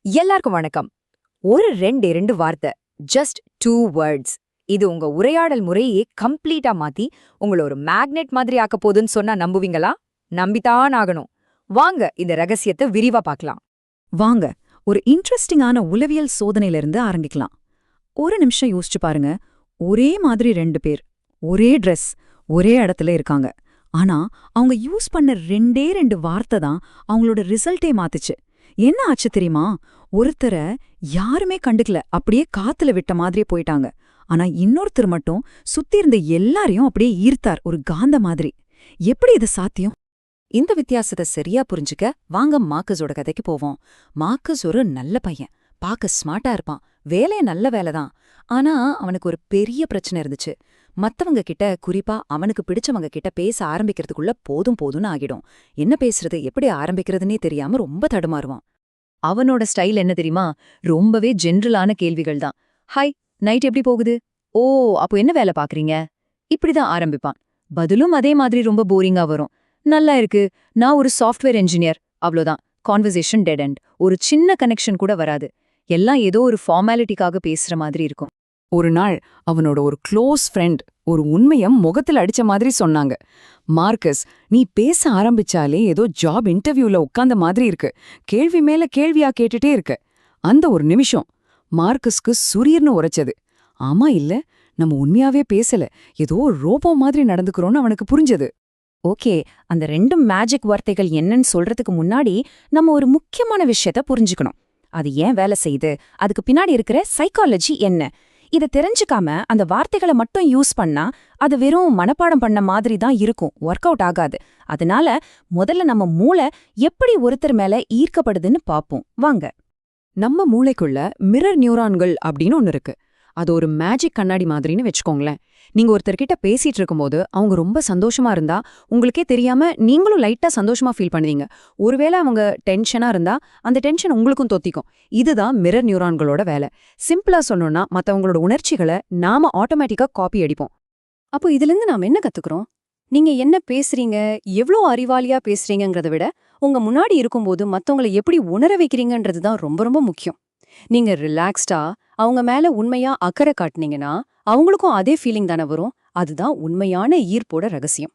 எல்லாருக்கும் வணக்கம். ஒரு ரெண்டு வார்த்தை, ஜஸ்ட் 2 வேர்ட்ஸ். இது உங்க உரையாடல் முறையே கம்ப்ளீட்டா மாத்தி உங்கள ஒரு மேக்னெட் மாதிரி ஆக்க போகுதுன்னு சொன்னா நம்புவீங்களா? நம்பித்தான் ஆகணும். வாங்க இந்த ரகசியத்தை விரிவா பார்க்கலாம். வாங்க ஒரு இன்ட்ரெஸ்டிங்கான உளவியல் சோதனையிலிருந்து ஆரம்பிக்கலாம். ஒரு நிமிஷம் யோசிச்சு பாருங்க. ஒரே மாதிரி 2 பேர், ஒரே ட்ரெஸ், ஒரே இடத்துல இருக்காங்க. ஆனா அவங்க யூஸ் பண்ண 2 வார்த்தை தான் அவங்களோட ரிசல்ட்டே மாத்துச்சு. என்ன ஆச்சு தெரியுமா? ஒருத்தரை யாருமே கண்டுக்கல, அப்படியே காத்துல விட்ட மாதிரியே போயிட்டாங்க. ஆனா இன்னொருத்தர் மட்டும் சுத்தி இருந்த எல்லாரையும் அப்படியே ஈர்த்தார், ஒரு காந்த மாதிரி. எப்படி இது சாத்தியம்? இந்த வித்தியாசத்தை சரியா புரிஞ்சுக்க வாங்க மார்க்கஸோட கதைக்கு போவோம். மார்க்கஸ் ஒரு நல்ல பையன், பார்க்க ஸ்மார்ட்டா இருப்பான், வேலைய நல்ல வேலைதான். ஆனா அவனுக்கு ஒரு பெரிய பிரச்சனை இருந்துச்சு. மத்தவங்க கிட்ட, குறிப்பா அவனுக்கு பிடிச்சவங்க கிட்ட பேச ஆரம்பிக்கிறதுக்குள்ள போதும்னு ஆகிடும். என்ன பேசுறது, எப்படி ஆரம்பிக்கிறதுனே தெரியாம ரொம்ப தடுமாறுவான். அவனோட ஸ்டைல் என்ன தெரியுமா? ரொம்பவே ஜென்ரலான கேள்விகள் தான். ஹாய், நைட் எப்படி போகுது? ஓ, அப்போ என்ன வேலை பாக்குறீங்க? இப்படிதான் ஆரம்பிப்பான். பதிலும் அதே மாதிரி ரொம்ப போரிங்கா வரும். நல்லா இருக்கு, நான் ஒரு சாஃப்ட்வேர் என்ஜினியர், அவ்வளோதான். Conversation dead end. ஒரு சின்ன கனெக்ஷன் கூட வராது. எல்லாம் ஏதோ ஒரு ஃபார்மாலிட்டிக்காக பேசுற மாதிரி இருக்கும். ஒரு நாள் அவனோட ஒரு க்ளோஸ் ஃப்ரெண்ட் ஒரு உண்மைய முகத்துல அடிச்ச மாதிரி சொன்னாங்க. மார்க்கஸ், நீ பேச ஆரம்பிச்சாலே ஏதோ ஜாப் இன்டர்வியூல உட்கார்ந்த மாதிரி இருக்கு. கேள்வி மேல கேள்வியா கேட்டுட்டே இருக்க. அந்த ஒரு நிமிஷம் மார்க்கஸ்க்கு சுரீர்னு உரைச்சது. ஆமா இல்ல, நம்ம உண்மையாவே பேசல, ஏதோ ரோபோ மாதிரி நடந்துக்கிறோன்னு அவனுக்கு புரிஞ்சது. ஓகே, அந்த 2 மேஜிக் வார்த்தைகள் என்னன்னு சொல்றதுக்கு முன்னாடி நம்ம ஒரு முக்கியமான விஷயத்த புரிஞ்சுக்கணும். அது ஏன் வேலை செய்யுது, அதுக்கு பின்னாடி இருக்கிற சைக்காலஜி என்ன? இதை தெரிஞ்சுக்காம அந்த வார்த்தைகளை மட்டும் யூஸ் பண்ணா அது வெறும் மனப்பாடம் பண்ண மாதிரி தான் இருக்கும், ஒர்க் அவுட் ஆகாது. அதனால முதல்ல நம்ம மூளை எப்படி ஒருத்தர் மேல ஈர்க்கப்படுதுன்னு பாப்போம் வாங்க. நம்ம மூளைக்குள்ள மிரர் நியூரான்கள் அப்படின்னு ஒன்னு இருக்கு. அது ஒரு மேஜிக் கண்ணாடி மாதிரின்னு வச்சுக்கோங்களேன். நீங்க ஒருத்தர்கிட்ட பேசிட்டு இருக்கும்போது அவங்க ரொம்ப சந்தோஷமா இருந்தா உங்களுக்கே தெரியாம நீங்களும் லைட்டா சந்தோஷமா ஃபீல் பண்ணுவீங்க. ஒருவேளை அவங்க டென்ஷனா இருந்தா அந்த டென்ஷன் உங்களுக்கும் தொத்திக்கும். இதுதான் மிரர் நியூரான்களோட வேலை. சிம்பிளா சொன்னோம்னா, மத்தவங்களோட உணர்ச்சிகளை நாம ஆட்டோமேட்டிக்கா காப்பி அடிப்போம். அப்போ இதிலிருந்து நாம என்ன கத்துக்கிறோம்? நீங்க என்ன பேசுறீங்க, எவ்ளோ அறிவாளியா பேசுறீங்கங்கிறத விட உங்க முன்னாடி இருக்கும்போது மத்தவங்களை எப்படி உணர வைக்கிறீங்கன்றது தான் ரொம்ப ரொம்ப முக்கியம். நீங்க ரிலாக்ஸ்டா அவங்க மேல உண்மையா அக்கறை காட்டுனீங்கன்னா அவங்களுக்கும் அதே ஃபீலிங் தானே வரும். அதுதான் உண்மையான ஈர்ப்போட ரகசியம்.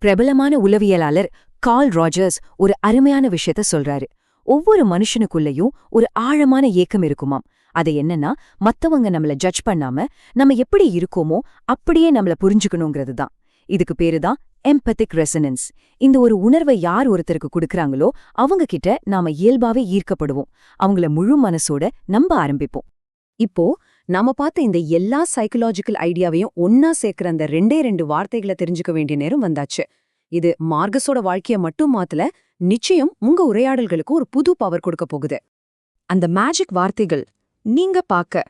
பிரபலமான உளவியலாளர் கார்ல் ராஜர்ஸ் ஒரு அருமையான விஷயத்த சொல்றாரு. ஒவ்வொரு மனுஷனுக்குள்ளேயும் ஒரு ஆழமான ஏக்கம் இருக்குமாம். அது என்னன்னா, மத்தவங்க நம்மள ஜட்ஜ் பண்ணாம நம்ம எப்படி இருக்கோமோ அப்படியே நம்மள புரிஞ்சுக்கணுங்கிறது தான். இதுக்கு பேருதான் எம்பத்திக் ரெசனன்ஸ். இந்த ஒரு உணர்வை யார் ஒருத்தருக்கு கொடுக்கறாங்களோ அவங்க கிட்ட நாம இயல்பாவே ஈர்க்கப்படுவோம். அவங்கள முழு மனசோட நம்ப ஆரம்பிப்போம். இப்போ நாம பார்த்த இந்த எல்லா சைக்கலாஜிக்கல் ஐடியாவையும் ஒன்னா சேர்க்கிற அந்த 2 வார்த்தைகளை தெரிஞ்சுக்க வேண்டிய நேரம் வந்தாச்சு. இது மார்கஸோட வாழ்க்கைய மட்டும் மாத்தல, நிச்சயம் உங்க உரையாடல்களுக்கு ஒரு புது பவர் கொடுக்க போகுது. அந்த மேஜிக் வார்த்தைகள் நீங்க பாக்க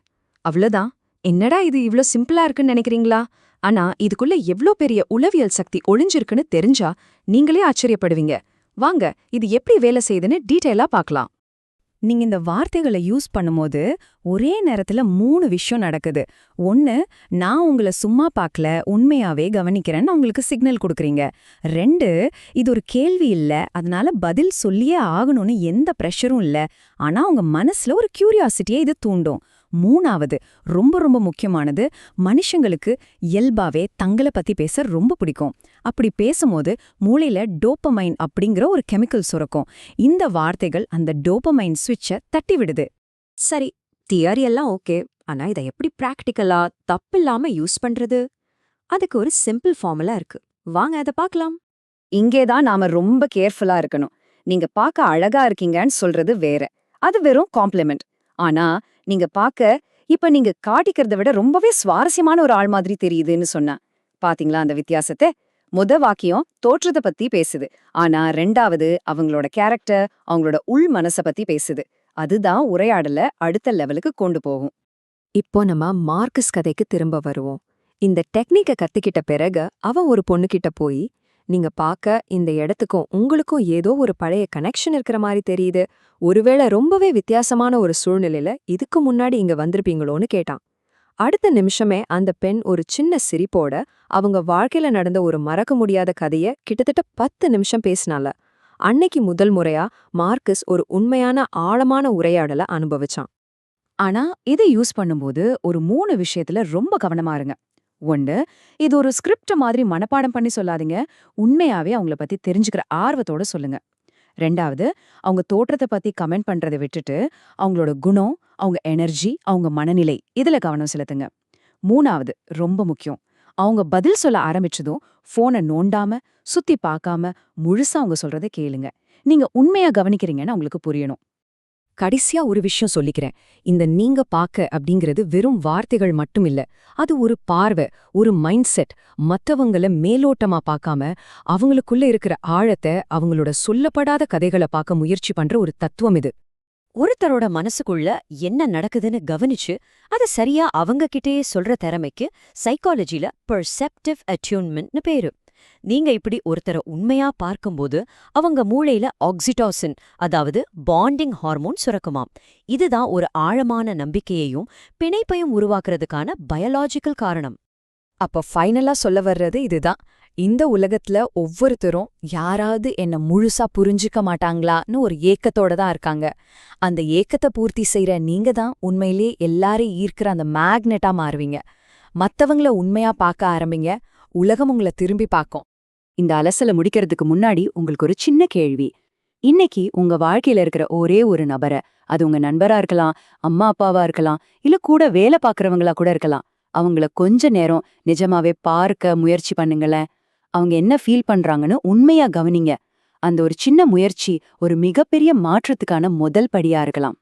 அவ்வளவுதான். என்னடா இது இவ்ளோ சிம்பிளா இருக்குன்னு நினைக்கிறீங்களா? ஆனா இதுக்குள்ள எவ்ளோ பெரிய உளவியல் சக்தி ஒளிஞ்சிருக்குன்னு தெரிஞ்சா நீங்களே ஆச்சரியப்படுவீங்க. வாங்க இது எப்படி வேலை செய்யுதுன்னு டீட்டெயிலா பார்க்கலாம். நீங்க இந்த வார்த்தைகளை யூஸ் பண்ணும்போது ஒரே நேரத்துல 3 விஷயம் நடக்குது. 1, நான் உங்களை சும்மா பார்க்கல, உண்மையாவே கவனிக்கிறேன்னு உங்களுக்கு சிக்னல் கொடுக்குறீங்க. 2, இது ஒரு கேள்வி இல்ல, அதனால பதில் சொல்லியே ஆகணும்னு எந்த ப்ரெஷரும் இல்ல, ஆனா உங்க மனசுல ஒரு கியூரியாசிட்டியை இது தூண்டும். 3வது ரொம்ப ரொம்ப முக்கியமானது, மனுஷங்களுக்கு இயல்பாவே தங்களை பத்தி பேச ரொம்ப பிடிக்கும். அப்படி பேசும்போது மூளையில டோபமைன் அப்படிங்கிற ஒரு கெமிக்கல் சுரக்கும். இந்த வார்த்தைகள் அந்த டோபமைன் ஸ்விட்சை தட்டி விடுது. சரி, தியரி எல்லாம் ஓகே, ஆனா இதை எப்படி பிராக்டிக்கலா தப்பில்லாம யூஸ் பண்றது? அதுக்கு ஒரு சிம்பிள் ஃபார்முலா இருக்கு. வாங்க அதை பார்க்கலாம். இங்கேதான் நாம ரொம்ப கேர்ஃபுல்லா இருக்கணும். நீங்க பார்க்க அழகா இருக்கீங்கன்னு சொல்றது வேற, அது வெறும் காம்ப்ளிமெண்ட். ஆனா நீங்க இப்ப நீங்க காட்டிக்கிறத விட ரொம்பவே சுவாரஸ்யமான ஒரு ஆள் மாதிரி தெரியுதுன்னு சொன்னா பாத்தீங்களா அந்த வித்தியாசத்தை? முத வாக்கியம் தோற்றத்தை பத்தி பேசுது, ஆனா 2வது அவங்களோட கேரக்டர், அவங்களோட உள் மனசை பத்தி பேசுது. அதுதான் உரையாடல அடுத்த லெவலுக்கு கொண்டு போகும். இப்போ நம்ம மார்க்கஸ் கதைக்கு திரும்ப வருவோம். இந்த டெக்னிக்கை கத்துக்கிட்ட பிறகு அவன் ஒரு பொண்ணுகிட்ட போய், நீங்க இந்த இடத்துக்கும் உங்களுக்கும் ஏதோ ஒரு பழைய கனெக்ஷன் இருக்கிற மாதிரி தெரியுது, ஒருவேளை ரொம்பவே வித்தியாசமான ஒரு சூழ்நிலையில இதுக்கு முன்னாடி இங்க வந்திருப்பீங்களோன்னு கேட்டான். அடுத்த நிமிஷமே அந்த பெண் ஒரு சின்ன சிரிப்போட அவங்க வாழ்க்கையில நடந்த ஒரு மறக்க முடியாத கதைய கிட்டத்தட்ட 10 நிமிஷம் பேசினால. அன்னைக்கு முதல் முறையா மார்க்கஸ் ஒரு உண்மையான ஆழமான உரையாடல அனுபவிச்சான். ஆனா இதை யூஸ் பண்ணும்போது ஒரு 3 விஷயத்துல ரொம்ப கவனமா இருங்க. 1, இது ஒரு ஸ்கிரிப்ட் மாதிரி மனப்பாடம் பண்ணி சொல்லாதீங்க. உண்மையாவே அவங்கள பத்தி தெரிஞ்சுக்கிற ஆர்வத்தோட சொல்லுங்க. 2வது, அவங்க தோற்றத்தை பத்தி கமெண்ட் பண்றதை விட்டுட்டு அவங்களோட குணம், அவங்க எனர்ஜி, அவங்க மனநிலை இதுல கவனம் செலுத்துங்க. 3வது, ரொம்ப முக்கியம், அவங்க பதில் சொல்ல ஆரம்பிச்சதும் போனை நோண்டாம, சுத்தி பார்க்காம முழுசா அவங்க சொல்றதை கேளுங்க. நீங்க உண்மையா கவனிக்கிறீங்கன்னு அவங்களுக்கு புரியணும். கடைசியா ஒரு விஷயம் சொல்லிக்கிறேன். இந்த நீங்க பாக்க அப்படிங்கிறது வெறும் வார்த்தைகள் மட்டும் இல்ல. அது ஒரு பார்வை, ஒரு மைண்ட் செட். மத்தவங்கள மேலோட்டமா பார்க்காம அவங்களுக்குள்ள இருக்கிற ஆழத்தை, அவங்களோட சொல்லப்படாத கதைகளை பார்க்க முயற்சி பண்ற ஒரு தத்துவம் இது. ஒருத்தரோட மனசுக்குள்ள என்ன நடக்குதுன்னு கவனிச்சு அத சரியா அவங்க கிட்டயே சொல்ற திறமைக்கு சைக்காலஜில பெர்செப்டிவ் அட்யூன்மெண்ட்னு பேரு. நீங்க இப்படி ஒருத்தரை உண்மையா பார்க்கும்போது அவங்க மூளையில ஆக்சிடோசின், அதாவது பாண்டிங் ஹார்மோன் சுரக்குமாம். இதுதான் ஒரு ஆழமான நம்பிக்கையையும் பிணைப்பையும் உருவாக்குறதுக்கான பயாலாஜிக்கல் காரணம். அப்ப ஃபைனலா சொல்ல வர்றது இதுதான். இந்த உலகத்துல ஒவ்வொருத்தரும் யாராவது என்ன முழுசா புரிஞ்சுக்க மாட்டாங்களான்னு ஒரு ஏக்கத்தோட தான் இருக்காங்க. அந்த ஏக்கத்தை பூர்த்தி செய்யற நீங்க தான் உண்மையிலேயே எல்லாரையும் ஈர்க்கிற அந்த மேக்னெட்டா மாறுவீங்க. மத்தவங்கள உண்மையா பார்க்க ஆரம்பிங்க. உலகம் உங்களை திரும்பி பார்க்கும். இந்த அலசல முடிக்கிறதுக்கு முன்னாடி உங்களுக்கு ஒரு சின்ன கேள்வி. இன்னைக்கு உங்க வாழ்க்கையில இருக்கிற ஒரே ஒரு நபரை, அது உங்க நண்பரா இருக்கலாம், அம்மா அப்பாவா இருக்கலாம், இல்ல கூட வேலை பார்க்கறவங்களா கூட இருக்கலாம், அவங்கள கொஞ்ச நேரம் நிஜமாவே பார்க்க முயற்சி பண்ணுங்களேன். அவங்க என்ன ஃபீல் பண்றாங்கன்னு உண்மையா கவனிங்க. அந்த ஒரு சின்ன முயற்சி ஒரு மிகப்பெரிய மாற்றத்துக்கான முதல் படியா இருக்கலாம்.